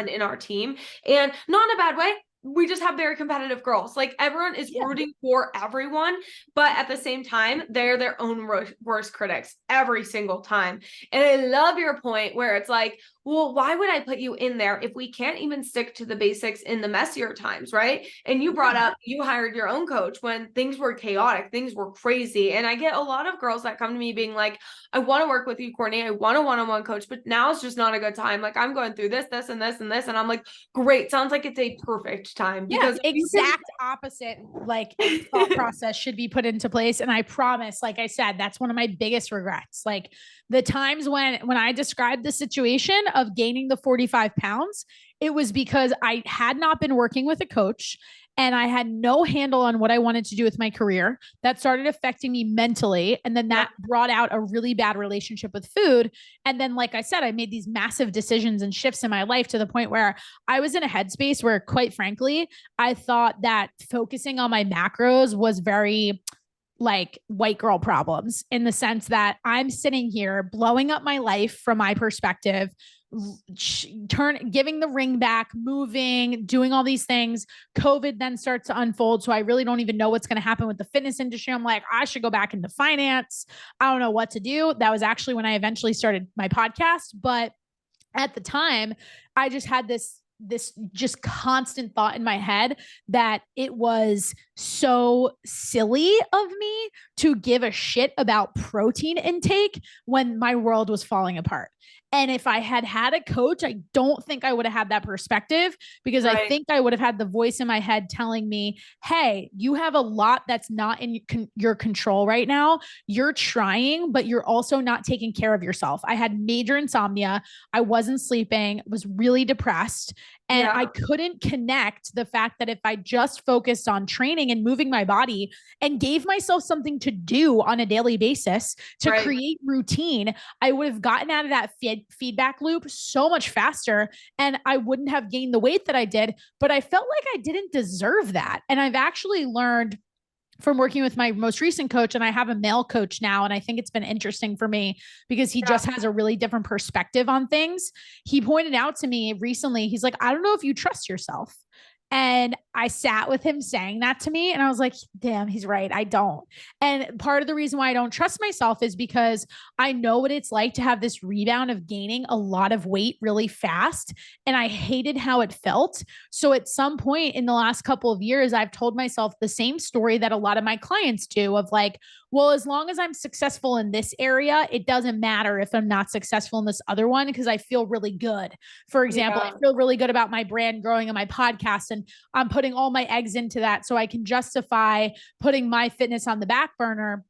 in our team, and not in a bad way. We just have very competitive girls. Like everyone is rooting for everyone, but at the same time, they're their own worst critics every single time. And I love your point where it's like, well, why would I put you in there if we can't even stick to the basics in the messier times, right? And you brought up, you hired your own coach when things were chaotic, things were crazy. And I get a lot of girls that come to me being like, I want to work with you, Courtney. I want a one-on-one coach, but now it's just not a good time. Like I'm going through this, this, and this, and this. And I'm like, great. Sounds like it's a perfect time. Because exact opposite, like thought process should be put into place. And I promise, like I said, that's one of my biggest regrets. Like the times when I described the situation of gaining the 45 pounds, it was because I had not been working with a coach and I had no handle on what I wanted to do with my career. That started affecting me mentally. And then that brought out a really bad relationship with food. And then, like I said, I made these massive decisions and shifts in my life to the point where I was in a headspace where, quite frankly, I thought that focusing on my macros was very like white girl problems, in the sense that I'm sitting here blowing up my life from my perspective, giving the ring back, moving, doing all these things. COVID then starts to unfold. So I really don't even know what's going to happen with the fitness industry. I'm like, I should go back into finance. I don't know what to do. That was actually when I eventually started my podcast. But at the time, I just had this just constant thought in my head that it was so silly of me to give a shit about protein intake when my world was falling apart. And if I had had a coach, I don't think I would have had that perspective, because I think I would have had the voice in my head telling me, hey, you have a lot that's not in your control right now. You're trying, but you're also not taking care of yourself. I had major insomnia. I wasn't sleeping, was really depressed. And I couldn't connect the fact that if I just focused on training and moving my body and gave myself something to do on a daily basis to create routine, I would have gotten out of that feedback loop so much faster, and I wouldn't have gained the weight that I did. But I felt like I didn't deserve that. And I've actually learned from working with my most recent coach, and I have a male coach now. And I think it's been interesting for me because he just has a really different perspective on things. He pointed out to me recently, he's like, I don't know if you trust yourself. And I sat with him saying that to me, and I was like, damn, he's right. I don't. And part of the reason why I don't trust myself is because I know what it's like to have this rebound of gaining a lot of weight really fast. And I hated how it felt. So at some point in the last couple of years, I've told myself the same story that a lot of my clients do, of like, well, as long as I'm successful in this area, it doesn't matter if I'm not successful in this other one, because I feel really good. For example, I feel really good about my brand growing and my podcast, and I'm putting all my eggs into that so I can justify putting my fitness on the back burner.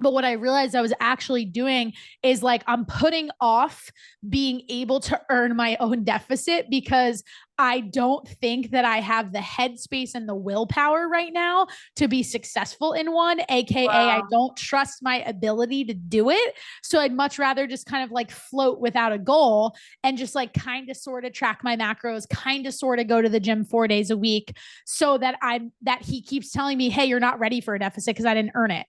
But what I realized I was actually doing is like, I'm putting off being able to earn my own deficit because I don't think that I have the headspace and the willpower right now to be successful in one, AKA I don't trust my ability to do it. So I'd much rather just kind of like float without a goal and just like kind of sort of track my macros, kind of sort of go to the gym 4 days a week, so that he keeps telling me, hey, you're not ready for a deficit because I didn't earn it.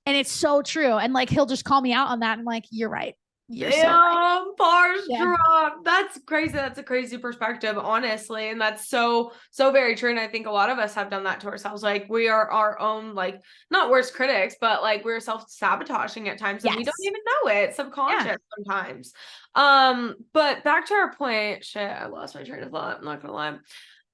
And it's so true. And like, he'll just call me out on that. And I'm like, you're right. You're so right. Starstruck. That's crazy. That's a crazy perspective, honestly. And that's so very true. And I think a lot of us have done that to ourselves. Like we are our own, like not worst critics, but like we're self-sabotaging at times and we don't even know it. Subconscious sometimes. But back to our point. Shit, I lost my train of thought. I'm not gonna lie.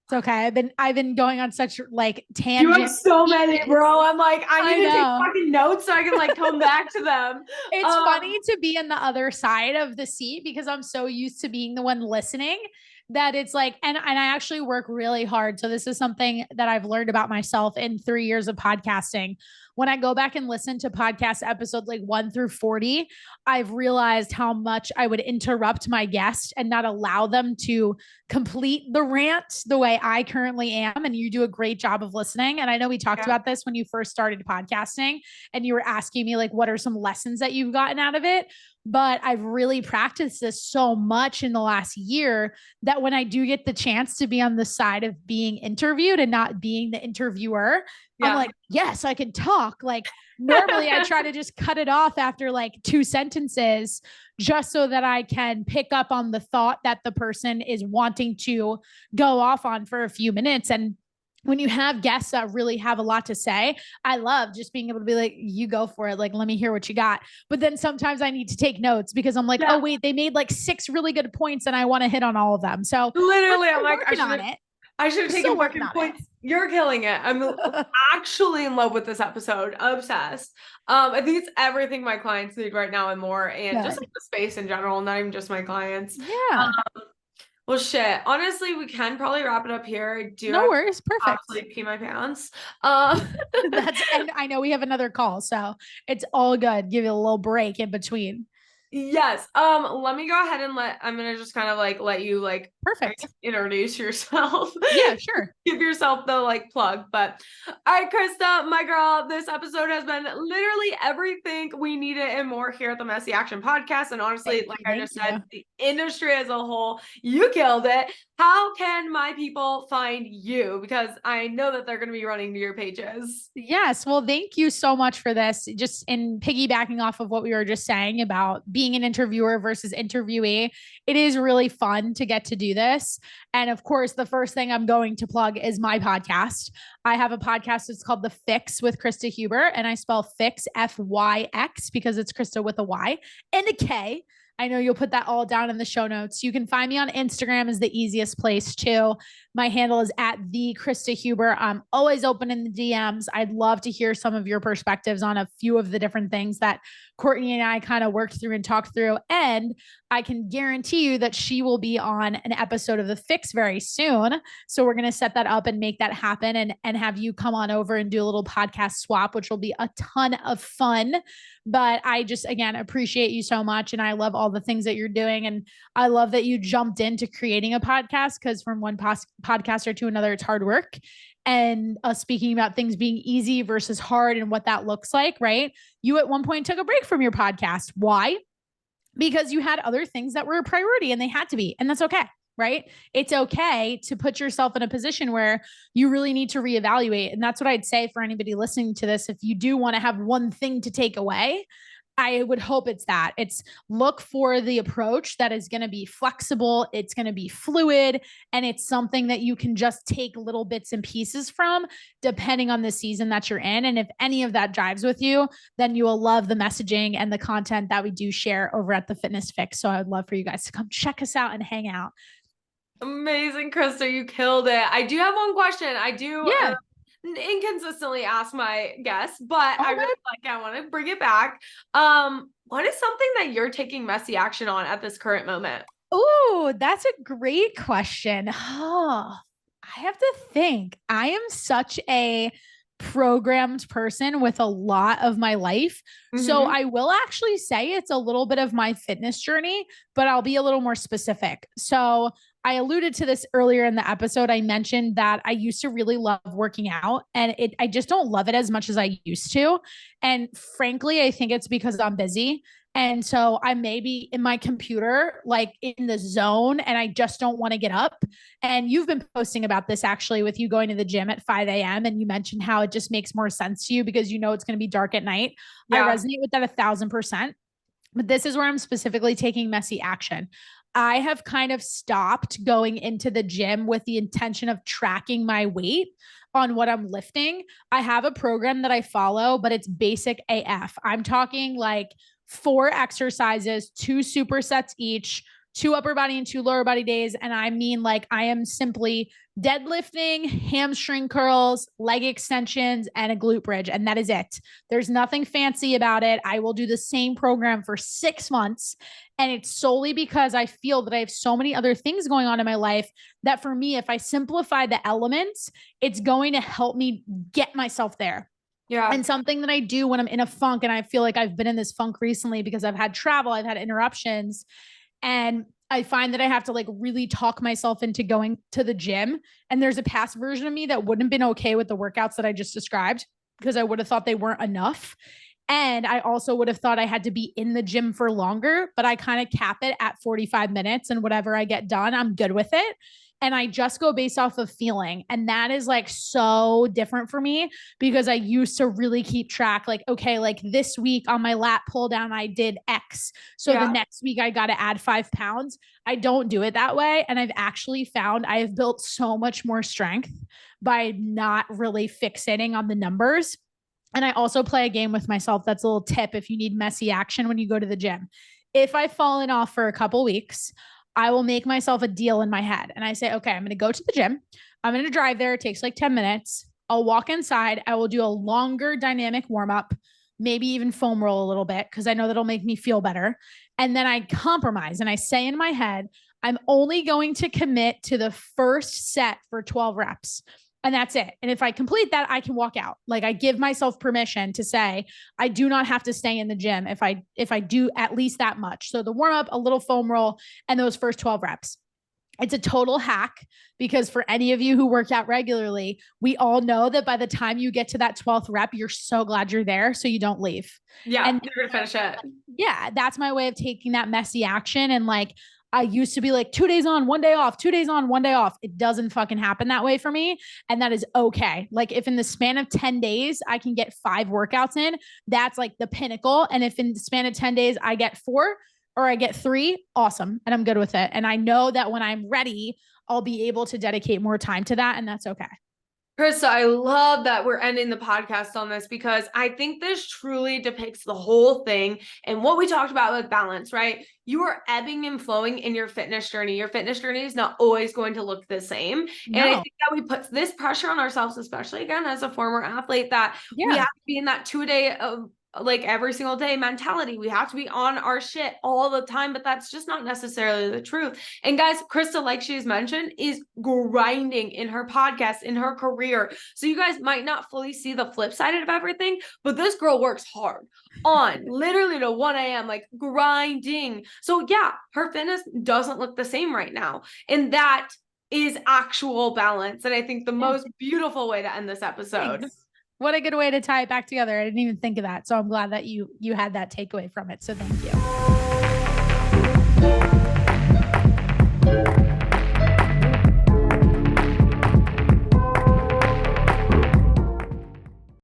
It's okay. I've been going on such like tangents. You have so many, bro. I'm like, I need to take fucking notes so I can like come back to them. It's funny to be in the other side of the seat because I'm so used to being the one listening that it's like, and I actually work really hard. So this is something that I've learned about myself in 3 years of podcasting. When I go back and listen to podcast episodes like 1 through 40, I've realized how much I would interrupt my guest and not allow them to complete the rant the way I currently am. And you do a great job of listening. And I know we talked about this when you first started podcasting and you were asking me like, what are some lessons that you've gotten out of it? But I've really practiced this so much in the last year that when I do get the chance to be on the side of being interviewed and not being the interviewer, I'm like, yes, I can talk. Like normally I try to just cut it off after like 2 sentences just so that I can pick up on the thought that the person is wanting to go off on for a few minutes. And when you have guests that really have a lot to say, I love just being able to be like, you go for it. Like, let me hear what you got. But then sometimes I need to take notes because I'm like, oh wait, they made like 6 really good points and I want to hit on all of them. So literally I'm like, I should have taken fucking points. You're killing it. I'm actually in love with this episode. Obsessed. I think it's everything my clients need right now and more. And just like the space in general, not even just my clients. Yeah. Well, shit. Honestly, we can probably wrap it up here. No worries. Perfect. Absolutely pee my pants. And I know we have another call, so it's all good. Give you a little break in between. Yes. Let me go ahead and I'm gonna just kind of like let you like perfect introduce yourself. Yeah, sure. Give yourself the like plug. But all right, Krysta, my girl, this episode has been literally everything we needed and more here at the Messy Action Podcast. And honestly, I just said, the industry as a whole, you killed it. How can my people find you? Because I know that they're going to be running to your pages. Yes. Well, thank you so much for this. Just in piggybacking off of what we were just saying about being an interviewer versus interviewee, it is really fun to get to do this. And of course, the first thing I'm going to plug is my podcast. I have a podcast. It's called The FYX with Krysta Huber, and I spell FYX, FYX, because it's Krysta with a Y and a K. I know you'll put that all down in the show notes. You can find me on Instagram is the easiest place too. My handle is at the Krysta Huber. I'm always open in the DMs. I'd love to hear some of your perspectives on a few of the different things that Courtney and I kind of worked through and talked through. And I can guarantee you that she will be on an episode of The FYX very soon. So we're going to set that up and make that happen and have you come on over and do a little podcast swap, which will be a ton of fun. But I just, again, appreciate you so much. And I love all the things that you're doing. And I love that you jumped into creating a podcast because from one podcaster to another, it's hard work. And us speaking about things being easy versus hard and what that looks like, right? You at one point took a break from your podcast. Why? Because you had other things that were a priority and they had to be, and that's okay. Right? It's okay to put yourself in a position where you really need to reevaluate. And that's what I'd say for anybody listening to this. If you do want to have one thing to take away, I would hope it's that. It's look for the approach that is going to be flexible. It's going to be fluid. And it's something that you can just take little bits and pieces from depending on the season that you're in. And if any of that jives with you, then you will love the messaging and the content that we do share over at the Fitness Fix. So I would love for you guys to come check us out and hang out. Amazing, Krysta. You killed it. I do have one question. I do inconsistently ask my guests, but I really I want to bring it back. What is something that you're taking messy action on at this current moment? Oh, that's a great question. Oh, I have to think. I am such a programmed person with a lot of my life. So I will actually say it's a little bit of my fitness journey, but I'll be a little more specific. So I alluded to this earlier in the episode. I mentioned that I used to really love working out and I just don't love it as much as I used to. And frankly, I think it's because I'm busy. And so I may be in my computer, like in the zone, and I just don't want to get up. And you've been posting about this actually with you going to the gym at 5 a.m. And you mentioned how it just makes more sense to you because you know it's going to be dark at night. I resonate with that 1,000%. but this is where I'm specifically taking messy action. I have kind of stopped going into the gym with the intention of tracking my weight on what I'm lifting. I have a program that I follow, but it's basic AF. I'm talking like 4 exercises, 2 supersets each, 2 upper body and 2 lower body days. And I mean, like, I am simply deadlifting, hamstring curls, leg extensions, and a glute bridge. And that is it. There's nothing fancy about it. I will do the same program for 6 months. And it's solely because I feel that I have so many other things going on in my life that for me, if I simplify the elements, it's going to help me get myself there. Yeah. And something that I do when I'm in a funk, and I feel like I've been in this funk recently because I've had travel, I've had interruptions, and I find that I have to like really talk myself into going to the gym. And there's a past version of me that wouldn't have been okay with the workouts that I just described because I would have thought they weren't enough. And I also would have thought I had to be in the gym for longer, but I kind of cap it at 45 minutes, and whatever I get done, I'm good with it. And I just go based off of feeling. And that is like so different for me because I used to really keep track, like, okay, like this week on my lat pull down, I did X. So the next week I got to add 5 pounds. I don't do it that way. And I've actually found I have built so much more strength by not really fixating on the numbers. And I also play a game with myself. That's a little tip if you need messy action when you go to the gym. If I've fallen off for a couple weeks, I will make myself a deal in my head. And I say, okay, I'm going to go to the gym. I'm going to drive there. It takes like 10 minutes. I'll walk inside. I will do a longer dynamic warm up, maybe even foam roll a little bit because I know that'll make me feel better. And then I compromise and I say in my head, I'm only going to commit to the first set for 12 reps. And that's it. And if I complete that, I can walk out. Like I give myself permission to say, I do not have to stay in the gym if I do at least that much. So the warm up, a little foam roll, and those first 12 reps. It's a total hack because for any of you who work out regularly, we all know that by the time you get to that 12th rep, you're so glad you're there so you don't leave. Yeah, and you're gonna finish it. Yeah, that's my way of taking that messy action. And like, I used to be like 2 days on, 1 day off, 2 days on, 1 day off. It doesn't fucking happen that way for me. And that is okay. Like if in the span of 10 days, I can get 5 workouts in, that's like the pinnacle. And if in the span of 10 days, I get 4 or I get 3, awesome. And I'm good with it. And I know that when I'm ready, I'll be able to dedicate more time to that. And that's okay. Krysta, I love that we're ending the podcast on this because I think this truly depicts the whole thing and what we talked about with balance, right? You are ebbing and flowing in your fitness journey. Your fitness journey is not always going to look the same. No. And I think that we put this pressure on ourselves, especially again, as a former athlete, that we have to be in that 2-a-day like every single day mentality. We have to be on our shit all the time, but that's just not necessarily the truth. And guys, Krysta, like she's mentioned, is grinding in her podcast, in her career. So you guys might not fully see the flip side of everything, but this girl works hard on literally to 1 a.m., like grinding. So yeah, her fitness doesn't look the same right now. And that is actual balance. And I think the most beautiful way to end this episode. Thanks. What a good way to tie it back together. I didn't even think of that. So I'm glad that you had that takeaway from it. So thank you.